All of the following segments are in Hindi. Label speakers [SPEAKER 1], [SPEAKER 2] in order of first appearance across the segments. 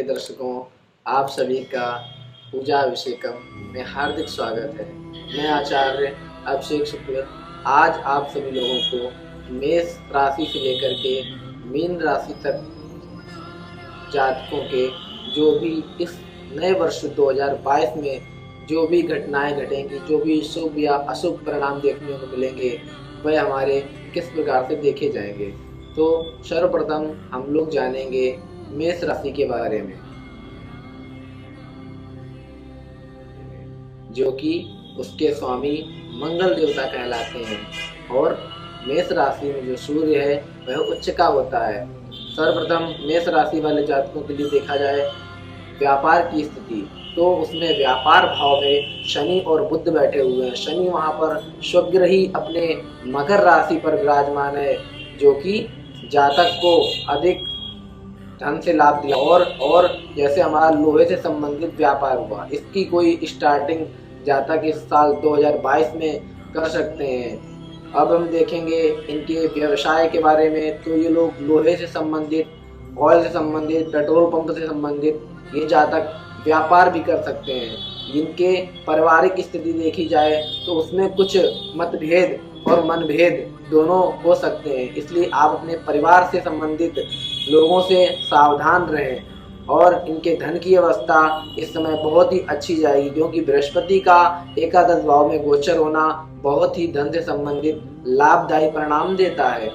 [SPEAKER 1] दर्शकों, आप सभी का पूजा अभिषेकम में हार्दिक स्वागत है। मैं आचार्य अभिषेक शुक्ल आज आप सभी लोगों को मेष राशि से लेकर के मीन राशि तक जातकों के जो भी इस नए वर्ष 2022 में जो भी घटनाएं घटेंगी, जो भी शुभ या अशुभ परिणाम देखने को मिलेंगे, वह हमारे किस प्रकार से देखे जाएंगे। तो सर्वप्रथम हम लोग जानेंगे मेष राशि के बारे में, जो कि उसके स्वामी मंगल देवता कहलाते हैं। और मेष राशि में जो सूर्य है वह उच्च का होता है। सर्वप्रथम मेष राशि वाले जातकों के लिए देखा जाए व्यापार की स्थिति, तो उसमें व्यापार भाव में शनि और बुध बैठे हुए हैं। शनि वहां पर स्वग्रही अपने मकर राशि पर विराजमान है, जो कि जातक को अधिक धन से लाभ दिया। और जैसे हमारा लोहे से संबंधित व्यापार हुआ, इसकी कोई स्टार्टिंग जातक इस साल 2022 में कर सकते हैं। अब हम देखेंगे इनके व्यवसाय के बारे में, तो ये लोग लोहे से संबंधित, ऑयल से संबंधित, पेट्रोल पंप से संबंधित ये जातक व्यापार भी कर सकते हैं। इनके पारिवारिक स्थिति देखी जाए तो उसमें कुछ मतभेद और मनभेद दोनों हो सकते हैं, इसलिए आप अपने परिवार से संबंधित लोगों से सावधान रहें। और इनके धन की अवस्था इस समय बहुत ही अच्छी जाएगी, क्योंकि बृहस्पति का एकादश भाव में गोचर होना बहुत ही धन से संबंधित लाभदायी परिणाम देता है।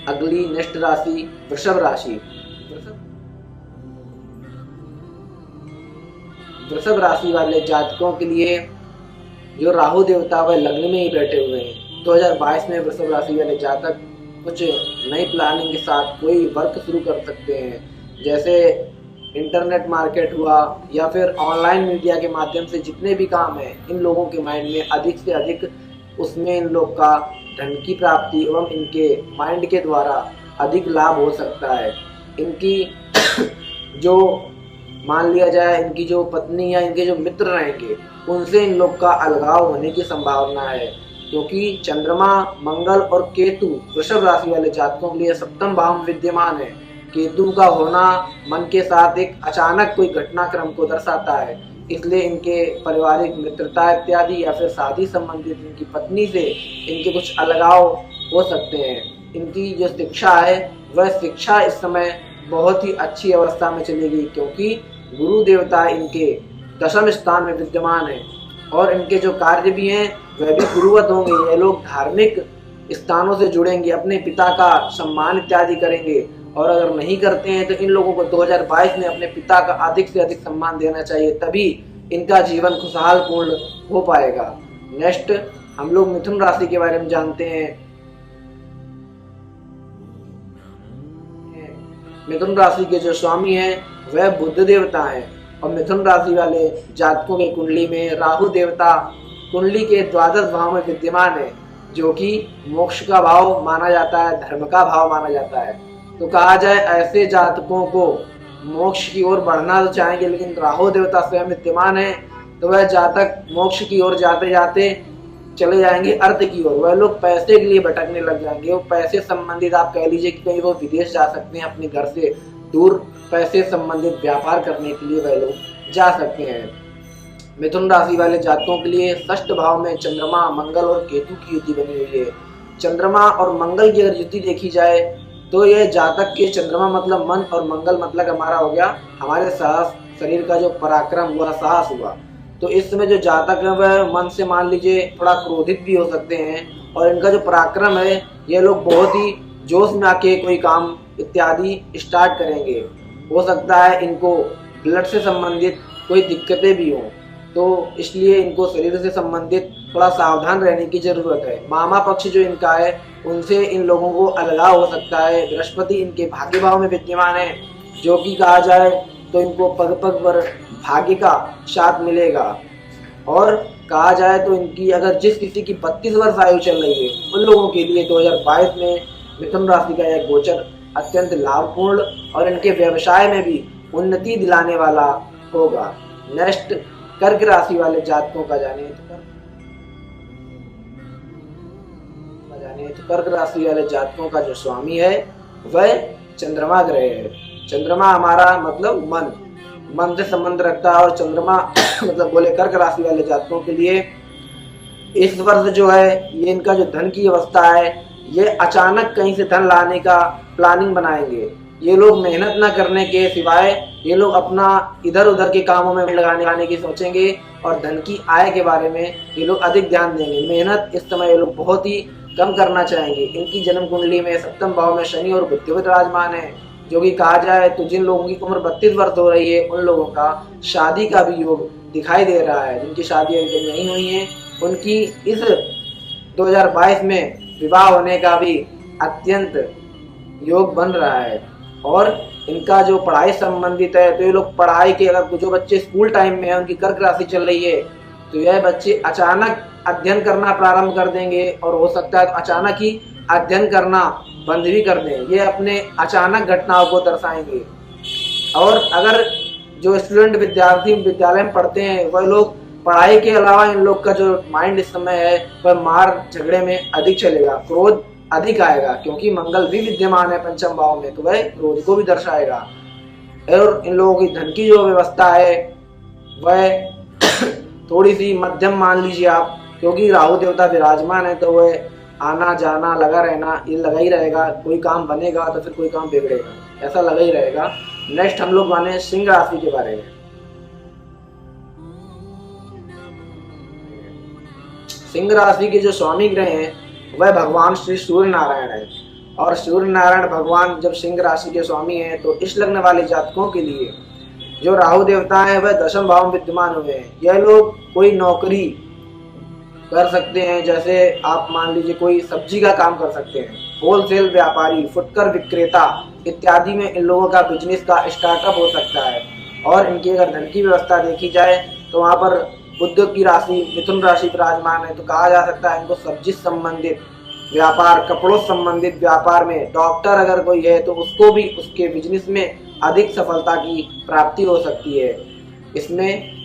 [SPEAKER 1] अगली नेक्स्ट राशि वृषभ राशि। वृषभ राशि वाले जातकों के लिए जो राहु देवता वह लग्न में ही बैठे हुए हैं। 2022 में वृषभ राशि वाले जातक कुछ नई प्लानिंग के साथ कोई वर्क शुरू कर सकते हैं, जैसे इंटरनेट मार्केट हुआ या फिर ऑनलाइन मीडिया के माध्यम से जितने भी काम हैं, इन लोगों के माइंड में अधिक से अधिक उसमें इन लोग का धन की प्राप्ति एवं इनके माइंड के द्वारा अधिक लाभ हो सकता है। इनकी जो मान लिया जाए इनकी जो पत्नी या इनके जो मित्र रहेंगे, उनसे इन लोग का अलगाव होने की संभावना है, क्योंकि चंद्रमा, मंगल और केतु वृषभ राशि वाले जातकों के लिए सप्तम भाव में विद्यमान है। केतु का होना मन के साथ एक अचानक कोई घटनाक्रम को दर्शाता है, इसलिए इनके पारिवारिक मित्रता इत्यादि या फिर शादी संबंधित इनकी पत्नी से इनके कुछ अलगाव हो सकते हैं। इनकी जो शिक्षा है वह शिक्षा इस समय बहुत ही अच्छी अवस्था में चलेगी, क्योंकि गुरु देवता इनके दशम स्थान में विद्यमान है और इनके जो कार्य भी हैं वह भी गुरुवत होंगे। ये लोग धार्मिक स्थानों से जुड़ेंगे, अपने पिता का सम्मान इत्यादि करेंगे, और अगर नहीं करते हैं तो इन लोगों को 2022 में अपने पिता का अधिक से अधिक सम्मान देना चाहिए, तभी इनका जीवन खुशहाल पूर्ण हो पाएगा। नेक्स्ट हम लोग मिथुन राशि के बारे में जानते हैं। मिथुन राशि के जो स्वामी हैं वह बुध देवता हैं, और मिथुन राशि वाले जातकों के कुंडली में राहु देवता कुंडली के द्वादश भाव में विद्यमान है, जो कि मोक्ष का भाव माना जाता है, धर्म का भाव माना जाता है। तो कहा जाए ऐसे जातकों को मोक्ष की ओर बढ़ना तो चाहेंगे, लेकिन राहु देवता स्वयं विद्यमान है, तो वह जातक मोक्ष की ओर जाते जाते चले जाएंगे अर्थ की ओर। वह लोग पैसे के लिए भटकने लग जाएंगे। वो पैसे संबंधित आप कह लीजिए कि कहीं वो विदेश जा सकते हैं, अपने घर से दूर पैसे संबंधित व्यापार करने के लिए वह लोग जा सकते हैं। मिथुन राशि वाले जातकों के लिए षष्ठ भाव में चंद्रमा, मंगल और केतु की युति बनी हुई है। चंद्रमा और मंगल की अगर युति देखी जाए तो यह जातक के चंद्रमा मतलब मन और मंगल मतलब हमारा हो गया हमारे साहस, शरीर का जो पराक्रम हुआ, साहस हुआ। तो इस समय जो जातक है वह मन से मान लीजिए थोड़ा क्रोधित भी हो सकते हैं, और इनका जो पराक्रम है ये लोग बहुत ही जोश में आके कोई काम इत्यादि स्टार्ट करेंगे। हो सकता है इनको ब्लड से संबंधित कोई दिक्कतें भी हों, तो इसलिए इनको शरीर से संबंधित थोड़ा सावधान रहने की जरूरत है। मामा पक्ष जो इनका है उनसे इन लोगों को अलगाव हो सकता है। बृहस्पति इनके भाग्य भाव में विद्यमान है, जो कि कहा जाए तो इनको पग पग पर भाग्य का साथ मिलेगा। और कहा जाए तो इनकी अगर जिस किसी की 32 वर्ष आयु चल रही है, उन लोगों के लिए 2022 में मिथुन राशि का यह गोचर अत्यंत लाभपूर्ण और इनके व्यवसाय में भी उन्नति दिलाने वाला होगा। नेक्स्ट कर्क राशि वाले जातकों का जाने तो कर्क राशि वाले जातकों का जो स्वामी है वह चंद्रमा ग्रह है। चंद्रमा हमारा मतलब मन, मन से संबंध रखता है। और चंद्रमा मतलब बोले कर्क राशि वाले जातकों के लिए इस वर्ष जो है ये इनका जो धन की अवस्था है, ये अचानक कहीं से धन लाने का प्लानिंग बनाएंगे। ये लोग मेहनत ना करने के सिवाय ये लोग अपना इधर उधर के कामों में लगाने की सोचेंगे और धन की आय के बारे में ये लोग अधिक ध्यान देंगे। मेहनत इस समय ये लोग बहुत ही कम करना चाहेंगे। इनकी जन्म कुंडली में सप्तम भाव में शनि और बुध विराजमान है, जो कि कहा जाए तो जिन लोगों की उम्र 32 वर्ष हो रही है उन लोगों का शादी का भी योग दिखाई दे रहा है। जिनकी शादी अभी तक नहीं हुई है उनकी इस 2022 में विवाह होने का भी अत्यंत योग बन रहा है। और इनका जो पढ़ाई संबंधित है तो ये लोग पढ़ाई के, अगर जो बच्चे स्कूल टाइम में है उनकी कर्क राशि चल रही है तो यह बच्चे अचानक अध्ययन करना प्रारंभ कर देंगे और हो सकता है तो अचानक ही अध्ययन करना बंद भी कर दें। ये अपने अचानक घटनाओं को दर्शाएंगे। और अगर जो स्टूडेंट विद्यार्थी विद्यालय में पढ़ते हैं वह लोग पढ़ाई के अलावा इन लोग का जो माइंड इस समय है वह मार झगड़े में अधिक चलेगा, क्रोध अधिक आएगा, क्योंकि मंगल भी विद्यमान है पंचम भाव में तो वह क्रोध को भी दर्शाएगा। और इन लोगों की धन की जो व्यवस्था है वह थोड़ी सी मध्यम मान लीजिए आप, क्योंकि राहु देवता विराजमान है तो वह आना जाना लगा रहना ये लगा ही रहेगा। कोई काम बनेगा तो फिर कोई काम बिगड़ेगा, ऐसा लगा ही रहेगा। नेक्स्ट हम लोग माने सिंह राशि के बारे में। सिंह राशि के जो स्वामी ग्रह हैं वह भगवान श्री सूर्य नारायण है। और सूर्य नारायण भगवान जब सिंह राशि के स्वामी हैं तो इस लग्न वाले जातकों के लिए जो राहु देवता है वह दशम भाव में विद्यमान हुए हैं। यह लोग कोई नौकरी कर सकते हैं, जैसे आप मान लीजिए कोई सब्जी का काम कर सकते हैं, होलसेल व्यापारी, फुटकर विक्रेता इत्यादि में इन लोगों का बिजनेस का स्टार्टअप हो सकता है। और इनकी अगर धन की व्यवस्था देखी जाए तो वहाँ पर बुध की राशि मिथुन राशि विराजमान है तो कहा जा सकता है इनको सब्जी संबंधित व्यापार, कपड़ों संबंधित व्यापार में, डॉक्टर अगर कोई है तो उसको भी उसके बिजनेस में अधिक सफलता की प्राप्ति हो सकती है। इसमें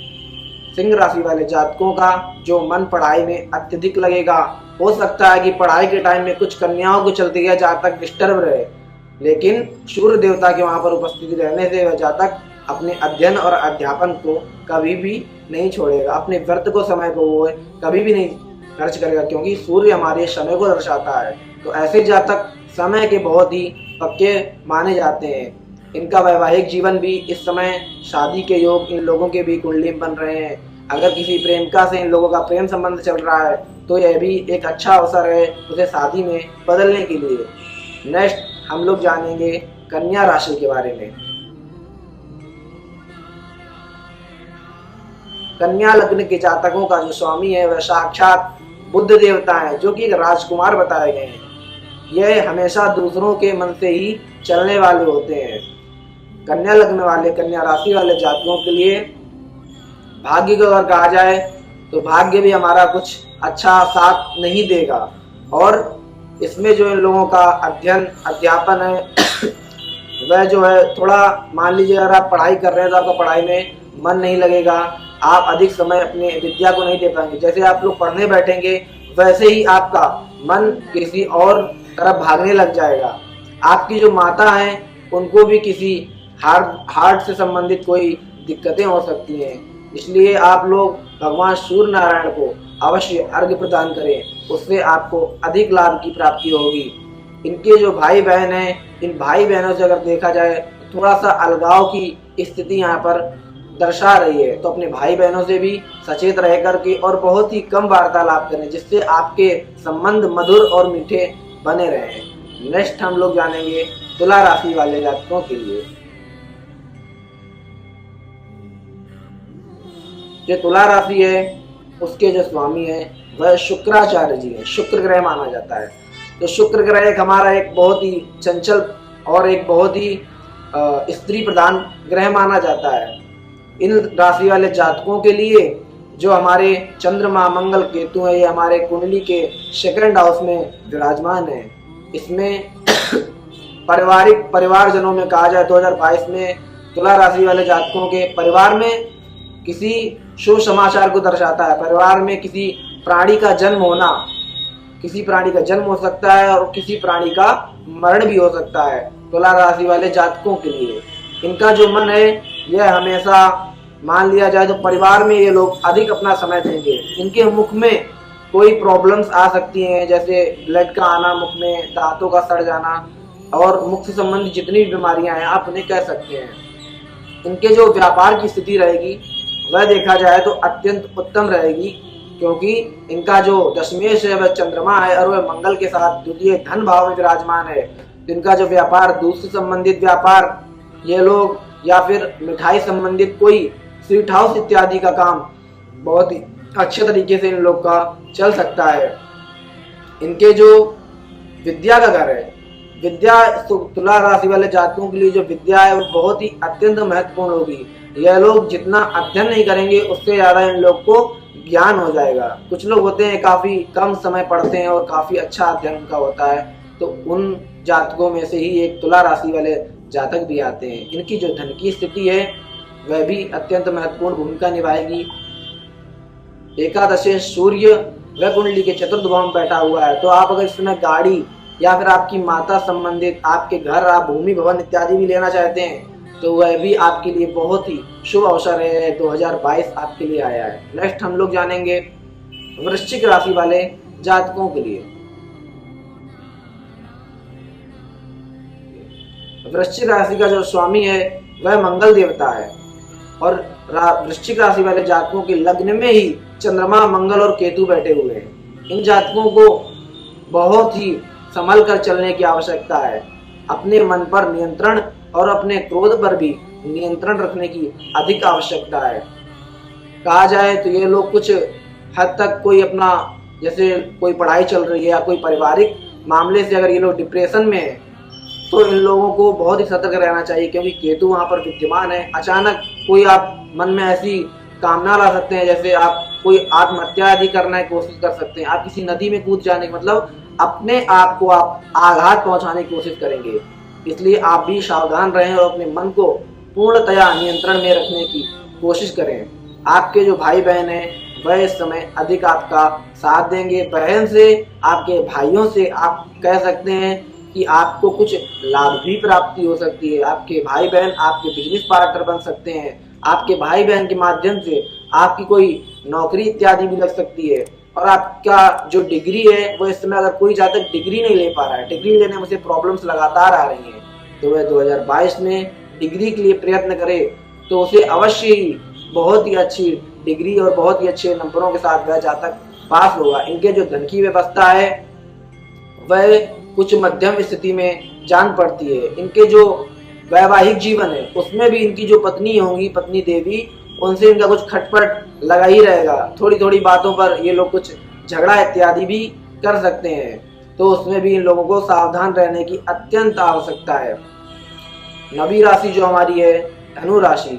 [SPEAKER 1] सिंह राशि वाले जातकों का जो मन पढ़ाई में अत्यधिक लगेगा। हो सकता है कि पढ़ाई के टाइम में कुछ कन्याओं को चलती गया जातक डिस्टर्ब रहे, लेकिन सूर्य देवता के वहां पर उपस्थिति रहने से वह जातक अपने अध्ययन और अध्यापन को कभी भी नहीं छोड़ेगा, अपने व्यर्थ को समय को वो कभी भी नहीं खर्च करेगा, क्योंकि सूर्य हमारे समय को दर्शाता है। तो ऐसे जातक समय के बहुत ही पक्के माने जाते हैं। इनका वैवाहिक जीवन भी इस समय शादी के योग इन लोगों के भी कुंडली में बन रहे हैं। अगर किसी प्रेमिका से इन लोगों का प्रेम संबंध चल रहा है तो यह भी एक अच्छा अवसर है उसे शादी में बदलने के लिए। नेक्स्ट हम लोग जानेंगे कन्या राशि के बारे में। कन्या लग्न के जातकों का जो स्वामी है वह साक्षात बुध देवता है, जो कि राजकुमार बताए गए हैं। यह हमेशा दूसरों के मन से ही चलने वाले होते हैं। कन्या लग्न वाले, कन्या राशि वाले जातकों के लिए भाग्य को अगर कहा जाए तो भाग्य भी हमारा कुछ अच्छा साथ नहीं देगा। और इसमें जो इन लोगों का अध्ययन अध्यापन है वह जो है थोड़ा, मान लीजिए अगर आप पढ़ाई कर रहे हैं तो आपका पढ़ाई में मन नहीं लगेगा, आप अधिक समय अपने विद्या को नहीं दे पाएंगे। जैसे आप लोग पढ़ने बैठेंगे वैसे ही आपका मन किसी और तरफ भागने लग जाएगा। आपकी जो माता हैं उनको भी किसी हार्ट से संबंधित कोई दिक्कतें हो सकती हैं। इसलिए आप लोग भगवान सूर्य नारायण को अवश्य अर्घ्य प्रदान करें, उससे आपको अधिक लाभ की प्राप्ति होगी। इनके जो भाई बहन हैं, इन भाई बहनों से अगर देखा जाए तो थोड़ा सा अलगाव की स्थिति यहाँ पर दर्शा रही है। तो अपने भाई बहनों से भी सचेत रह करके और बहुत ही कम वार्तालाप करें, जिससे आपके संबंध मधुर और मीठे बने रहें। नेक्स्ट हम लोग जानेंगे तुला राशि वाले जातकों के लिए। जो तुला राशि है उसके जो स्वामी है वह शुक्राचार्य जी है, शुक्र ग्रह माना जाता है। तो शुक्र ग्रह एक हमारा एक बहुत ही चंचल और एक बहुत ही स्त्री प्रधान ग्रह माना जाता है। इन राशि वाले जातकों के लिए जो हमारे चंद्रमा मंगल केतु है ये हमारे कुंडली के सेकंड हाउस में विराजमान है। इसमें परिवारजनों में कहा जाए 2022 में तुला राशि वाले जातकों के परिवार में किसी शुभ समाचार को दर्शाता है। परिवार में किसी प्राणी का जन्म होना, किसी प्राणी का जन्म हो सकता है और किसी प्राणी का मरण भी हो सकता है तुला राशि वाले जातकों के लिए। इनका जो मन है यह हमेशा मान लिया जाए तो परिवार में ये लोग अधिक अपना समय देंगे। इनके मुख में कोई प्रॉब्लम्स आ सकती हैं, जैसे ब्लड का आना मुख में, दांतों का सड़ जाना और मुख से संबंधित जितनी भी बीमारियां हैं आप उन्हें कह सकते हैं। इनके जो व्यापार की स्थिति रहेगी वह देखा जाए तो अत्यंत उत्तम रहेगी, क्योंकि इनका जो दशमेश है वह चंद्रमा है और वह मंगल के साथ द्वितीय धन भाव में विराजमान है। इनका जो व्यापार, दूध से संबंधित व्यापार ये लोग, या फिर मिठाई संबंधित कोई स्वीट हाउस इत्यादि का काम बहुत ही अच्छे तरीके से इन लोग का चल सकता है। इनके जो विद्या का घर है, विद्या तुला राशि वाले जातकों के लिए जो विद्या है वो बहुत ही अत्यंत महत्वपूर्ण होगी। यह लोग जितना अध्ययन नहीं करेंगे उससे ज्यादा इन लोग को ज्ञान हो जाएगा। कुछ लोग होते हैं काफी कम समय पढ़ते हैं और काफी अच्छा अध्ययन उनका होता है, तो उन जातकों में से ही एक तुला राशि वाले जातक भी आते हैं। इनकी जो धन की स्थिति है वह भी अत्यंत महत्वपूर्ण भूमिका निभाएगी। एकादशे सूर्य वह कुंडली के चतुर्थ भाव में बैठा हुआ है, तो आप अगर इस समय गाड़ी या फिर आपकी माता संबंधित आपके घर, आप भूमि भवन इत्यादि भी लेना चाहते हैं तो वह भी आपके लिए बहुत ही शुभ अवसर है। 2022 आपके लिए आया है। नेक्स्ट हम लोग जानेंगे वृश्चिक राशि वाले जातकों के लिए। वृश्चिक राशि का जो स्वामी है वह मंगल देवता है और वृश्चिक राशि वाले जातकों के लग्न में ही चंद्रमा, मंगल और केतु बैठे हुए हैं। इन जातकों को बहुत ही संभल कर चलने की आवश्यकता है। अपने मन पर नियंत्रण और अपने क्रोध पर भी नियंत्रण रखने की अधिक आवश्यकता है। कहा जाए तो ये लोग कुछ हद तक कोई अपना, जैसे कोई पढ़ाई चल रही है या कोई पारिवारिक मामले से अगर ये लोग डिप्रेशन में है तो इन लोगों को बहुत ही सतर्क रहना चाहिए, क्योंकि केतु वहां पर विद्यमान है। अचानक कोई आप मन में ऐसी कामना ला सकते हैं, जैसे आप कोई आत्महत्या आदि करने की कोशिश कर सकते हैं, आप किसी नदी में कूद जाने की, मतलब अपने आप को आप आघात पहुंचाने की कोशिश करेंगे। इसलिए आप भी सावधान रहें और अपने मन को पूर्णतया नियंत्रण में रखने की कोशिश करें। आपके जो भाई बहन हैं वह इस समय अधिक आपका साथ देंगे। बहन से, आपके भाइयों से आप कह सकते हैं कि आपको कुछ लाभ भी प्राप्ति हो सकती है। आपके भाई बहन आपके बिजनेस पार्टनर बन सकते हैं। आपके भाई बहन के माध्यम से आपकी कोई नौकरी इत्यादि भी लग सकती है। और आपका जो डिग्री है वो इस समय, अगर कोई जातक डिग्री नहीं ले पा रहा है, डिग्री लेने में उसे प्रॉब्लम्स लगातार आ रही हैं, तो वह 2022 में डिग्री के लिए प्रयत्न करे तो उसे अवश्य ही बहुत ही अच्छी डिग्री और बहुत ही अच्छे नंबरों के साथ वह जातक पास होगा। इनके जो धन की व्यवस्था है वह कुछ मध्यम स्थिति में जान पड़ती है। इनके जो वैवाहिक जीवन है उसमें भी इनकी जो पत्नी होंगी, पत्नी देवी, उनसे इनका कुछ खटपट लगा ही रहेगा। थोड़ी थोड़ी बातों पर ये लोग कुछ झगड़ा इत्यादि भी कर सकते हैं, तो उसमें भी इन लोगों को सावधान रहने की अत्यंत आवश्यकता है। नवी राशि जो हमारी है धनु राशि,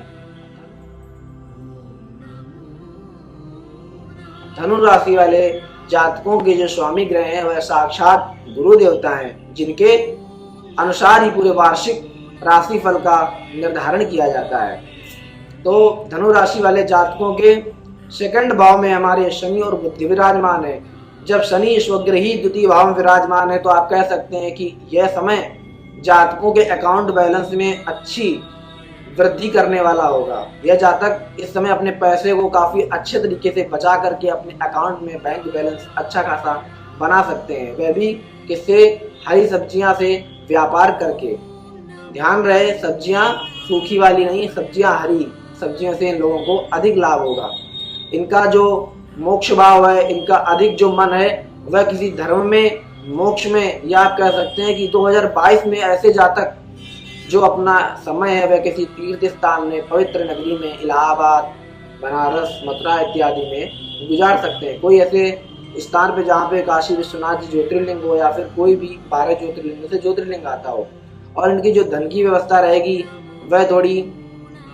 [SPEAKER 1] धनु राशि वाले जातकों के जो स्वामी ग्रह हैं वह साक्षात गुरु देवता हैं, जिनके अनुसार ही पूरे वार्षिक राशिफल का निर्धारण किया जाता है। तो धनु राशि वाले जातकों के सेकंड भाव में हमारे शनि और बुध विराजमान है। जब शनि स्वग्रही द्वितीय भाव में विराजमान है तो आप कह सकते हैं कि यह समय जातकों के अकाउंट बैलेंस में अच्छी वृद्धि करने वाला होगा। यह जातक इस समय अपने पैसे को काफी अच्छे तरीके से बचा करके अपने अकाउंट में बैंक बैलेंस अच्छा खासा बना सकते हैं, वह भी किससे, हरी सब्जियां से व्यापार करके। ध्यान रहे, सब्जियां सूखी वाली नहीं, सब्जियां हरी सब्जियों से इन लोगों को अधिक लाभ होगा। इनका जो मोक्ष भाव है, इनका अधिक जो मन है वह किसी धर्म में, मोक्ष में, या आप कह सकते हैं कि 2022 में ऐसे जातक जो अपना समय है वह किसी तीर्थ स्थान में, पवित्र नगरी में, इलाहाबाद, बनारस, मथुरा इत्यादि में गुजार सकते हैं। कोई ऐसे स्थान पे जहाँ पे काशी विश्वनाथ जी ज्योतिर्लिंग हो या फिर कोई भी 12 ज्योतिर्लिंग से ज्योतिर्लिंग आता हो। और इनकी जो धन की व्यवस्था रहेगी वह थोड़ी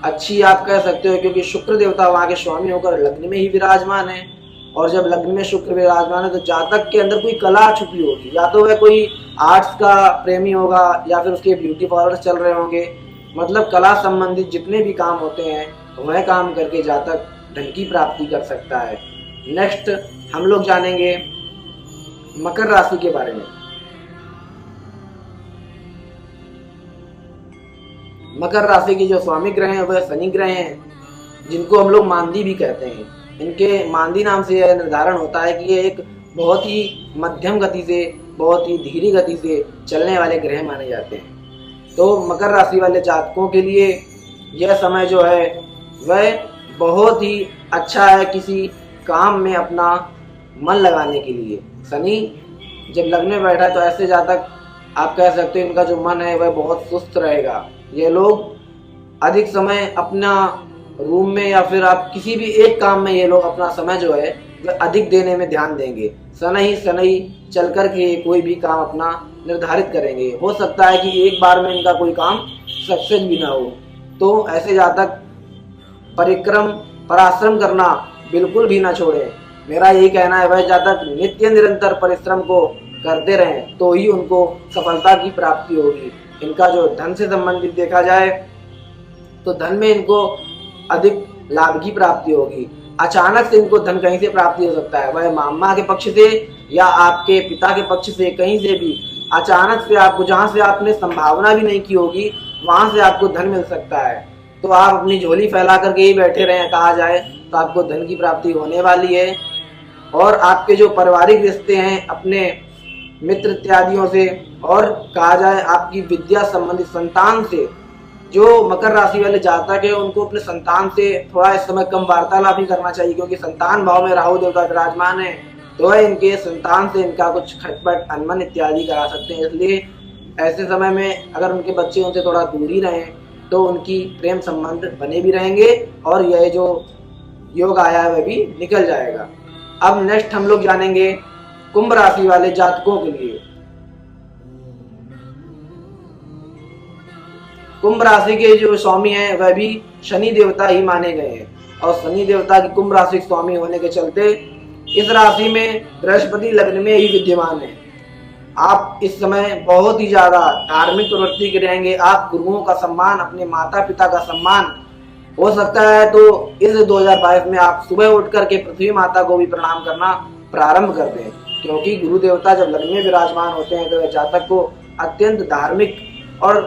[SPEAKER 1] अच्छी आप कह सकते हो, क्योंकि शुक्र देवता वहाँ के स्वामी होकर लग्न में ही विराजमान है। और जब लग्न में शुक्र विराजमान है तो जातक के अंदर कोई कला छुपी होगी, या तो वह कोई आर्ट्स का प्रेमी होगा या फिर उसके ब्यूटी पार्लर चल रहे होंगे। मतलब कला संबंधित जितने भी काम होते हैं वह काम करके जातक धन की प्राप्ति कर सकता है। नेक्स्ट हम लोग जानेंगे मकर राशि के बारे में। मकर राशि के जो स्वामी ग्रह हैं वह शनि ग्रह हैं, जिनको हम लोग मांदी भी कहते हैं। इनके मांदी नाम से यह निर्धारण होता है कि ये एक बहुत ही मध्यम गति से, बहुत ही धीरे गति से चलने वाले ग्रह माने जाते हैं। तो मकर राशि वाले जातकों के लिए यह समय जो है वह बहुत ही अच्छा है किसी काम में अपना मन लगाने के लिए। शनि जब लगने में बैठा तो ऐसे जातक आप कह सकते हैं इनका जो मन है वह बहुत सुस्त रहेगा। ये लोग अधिक समय अपना रूम में या फिर आप किसी भी एक काम में ये लोग अपना समय जो है वह अधिक देने में ध्यान देंगे। शनि चल कर के कोई भी काम अपना निर्धारित करेंगे। हो सकता है कि एक बार में इनका कोई काम सक्सेस भी ना हो। तो ऐसे जातक पराश्रम करना बिल्कुल भी ना छोड़ें। मेरा यही कहना है वह जातक नित्य निरंतर परिश्रम को करते रहें तो ही उनको सफलता की प्राप्ति होगी। इनका जो धन से संबंधित देखा जाए तो धन में इनको अधिक लाभ की प्राप्ति होगी। अचानक से इनको धन कहीं से प्राप्ति हो सकता है, वह मामा के पक्ष से या आपके पिता के पक्ष से, कहीं से भी अचानक से आपको, जहां से आपने संभावना भी नहीं की होगी वहां से आपको धन मिल सकता है। तो आप अपनी झोली फैला करके ही बैठे रहें कहा जाए तो आपको धन की प्राप्ति होने वाली है। और आपके जो पारिवारिक रिश्ते हैं अपने मित्र इत्यादियों से, और कहा जाए आपकी विद्या संबंधित संतान से, जो मकर राशि वाले जातक है उनको अपने संतान से थोड़ा इस समय कम वार्तालाप ही करना चाहिए, क्योंकि संतान भाव में राहु देवता विराजमान है। तो वह इनके संतान से इनका कुछ खटपट अनबन इत्यादि करा सकते हैं। इसलिए ऐसे समय में अगर उनके बच्चे उनसे थोड़ा दूर ही रहें तो उनकी प्रेम संबंध बने भी रहेंगे और यह जो योग आया है वह भी निकल जाएगा। अब नेक्स्ट हम लोग जानेंगे कुंभ राशि वाले जातकों के लिए। कुंभ राशि के जो स्वामी हैं वह भी शनि देवता ही माने गए हैं, और शनि देवता की कुंभ राशि के स्वामी होने के चलते इस राशि में बृहस्पति लग्न में ही विद्यमान है। आप इस समय बहुत ही ज्यादा धार्मिक प्रवृत्ति के रहेंगे। आप गुरुओं का सम्मान, अपने माता पिता का सम्मान, हो सकता है तो इस 2022 में आप सुबह उठ करके पृथ्वी माता को भी प्रणाम करना प्रारंभ कर दें, क्योंकि गुरु देवता जब लग्न में विराजमान होते हैं तो जातक को अत्यंत धार्मिक और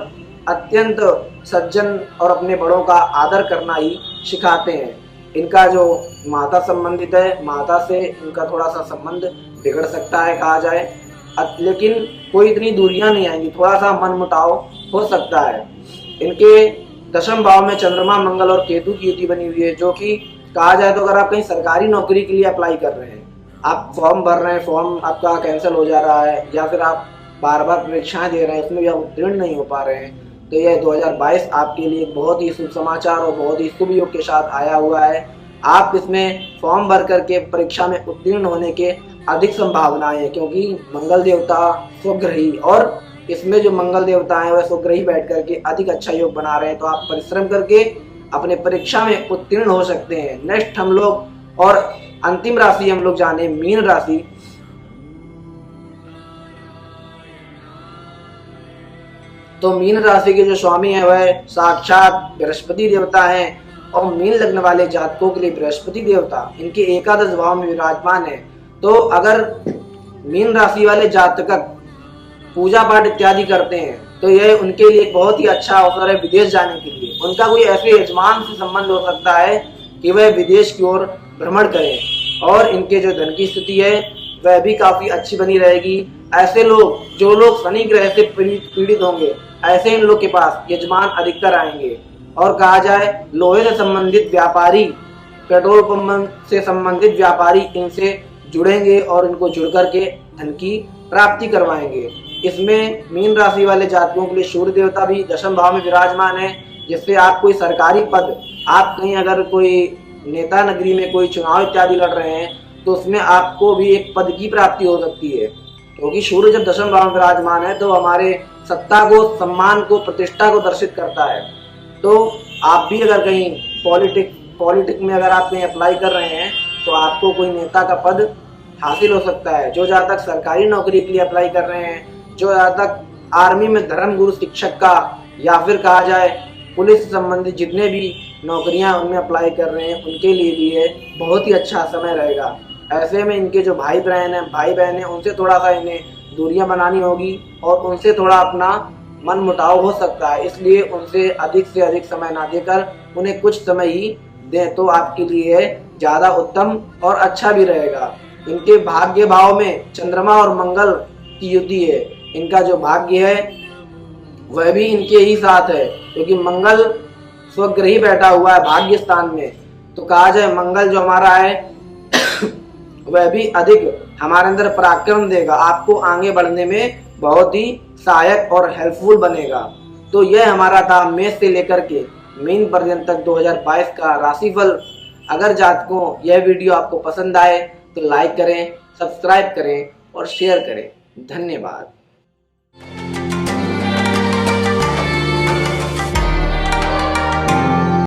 [SPEAKER 1] अत्यंत सज्जन और अपने बड़ों का आदर करना ही सिखाते हैं। इनका जो माता संबंधित है, माता से इनका थोड़ा सा संबंध बिगड़ सकता है कहा जाए, लेकिन कोई इतनी दूरियां नहीं आएंगी, थोड़ा सा मनमुटाव हो सकता है। इनके दशम भाव में चंद्रमा, मंगल और केतु की युति बनी हुई है, जो कि कहा जाए तो अगर आप कहीं सरकारी नौकरी के लिए अप्लाई कर रहे हैं, आप फॉर्म भर रहे हैं, फॉर्म आपका कैंसिल हो जा रहा है, या फिर आप बार बार परीक्षाएं दे रहे हैं, उसमें भी आप उत्तीर्ण नहीं हो पा रहे हैं, तो यह 2022 आपके लिए बहुत ही शुभ समाचार और बहुत ही शुभ योग के साथ आया हुआ है। आप इसमें फॉर्म भर करके परीक्षा में उत्तीर्ण होने के अधिक संभावनाएं हैं, क्योंकि मंगल देवता स्वग्रही, और इसमें जो मंगल देवता है वह स्वग्रही बैठ करके अधिक अच्छा योग बना रहे हैं। तो आप परिश्रम करके अपने परीक्षा में उत्तीर्ण हो सकते हैं। नेक्स्ट हम लोग और अंतिम राशि हम लोग जाने मीन राशि। तो मीन राशि के जो स्वामी है वह साक्षात बृहस्पति देवता है, और मीन लग्न वाले जातकों के लिए बृहस्पति देवता इनके एकादश भाव में विराजमान है। तो अगर मीन राशि वाले जातक पूजा पाठ इत्यादि करते हैं तो यह उनके लिए बहुत ही अच्छा अवसर है विदेश जाने के लिए। उनका कोई ऐसे यजमान से संबंध हो सकता है कि वह विदेश की ओर भ्रमण करें, और इनके जो धन की स्थिति है वह भी काफी अच्छी बनी रहेगी। ऐसे लोग, जो लोग शनि ग्रह से पीड़ित होंगे, ऐसे इन लोग के पास यजमान अधिकतर आएंगे। और कहा जाए लोहे से संबंधित व्यापारी, पेट्रोल पंप से संबंधित व्यापारी इनसे जुड़ेंगे और इनको जुड़ करके धन की प्राप्ति करवाएंगे। इसमें मीन राशि वाले जातकों के लिए सूर्य देवता भी दशम भाव में विराजमान है, जिससे आप कोई सरकारी पद, आप कहीं अगर कोई नेता नगरी में कोई चुनाव इत्यादि लड़ रहे हैं तो उसमें आपको भी एक पद की प्राप्ति हो सकती है, क्योंकि सूर्य जब दशम भाव में विराजमान है तो हमारे सत्ता को, सम्मान को, प्रतिष्ठा को दर्शित करता है। तो आप भी अगर कहीं पॉलिटिक्स में अगर आप कहीं अप्लाई कर रहे हैं तो आपको कोई नेता का पद हासिल हो सकता है। जो जहाँ तक सरकारी नौकरी के लिए अप्लाई कर रहे हैं, जो जहाँ तक आर्मी में धर्म गुरु शिक्षक का, या फिर कहा जाए पुलिस से संबंधित जितने भी नौकरियां उनमें अप्लाई कर रहे हैं, उनके लिए भी ये बहुत ही अच्छा समय रहेगा। ऐसे में इनके जो भाई बहन हैं, उनसे थोड़ा सा इन्हें दूरियां बनानी होगी और उनसे थोड़ा अपना मन मुटाव हो सकता है, इसलिए उनसे अधिक समय ना देकर उन्हें कुछ समय ही दें तो आपके लिए ज्यादा उत्तम और अच्छा भी रहेगा। इनके भाग्य भाव में चंद्रमा और मंगल की युति है। इनका जो भाग्य है वह भी इनके ही साथ है, क्योंकि मंगल स्वग्रही बैठा हुआ है भाग्य स्थान में। तो कहा जाए मंगल जो हमारा है वह भी अधिक हमारे अंदर पराक्रम देगा, आपको आगे बढ़ने में बहुत ही सहायक और हेल्पफुल बनेगा। तो यह हमारा था मेष से लेकर के मीन पर्यंत तक 2022 का राशिफल। अगर जातकों यह वीडियो आपको पसंद आए तो लाइक करें, सब्सक्राइब करें और शेयर करें। धन्यवाद।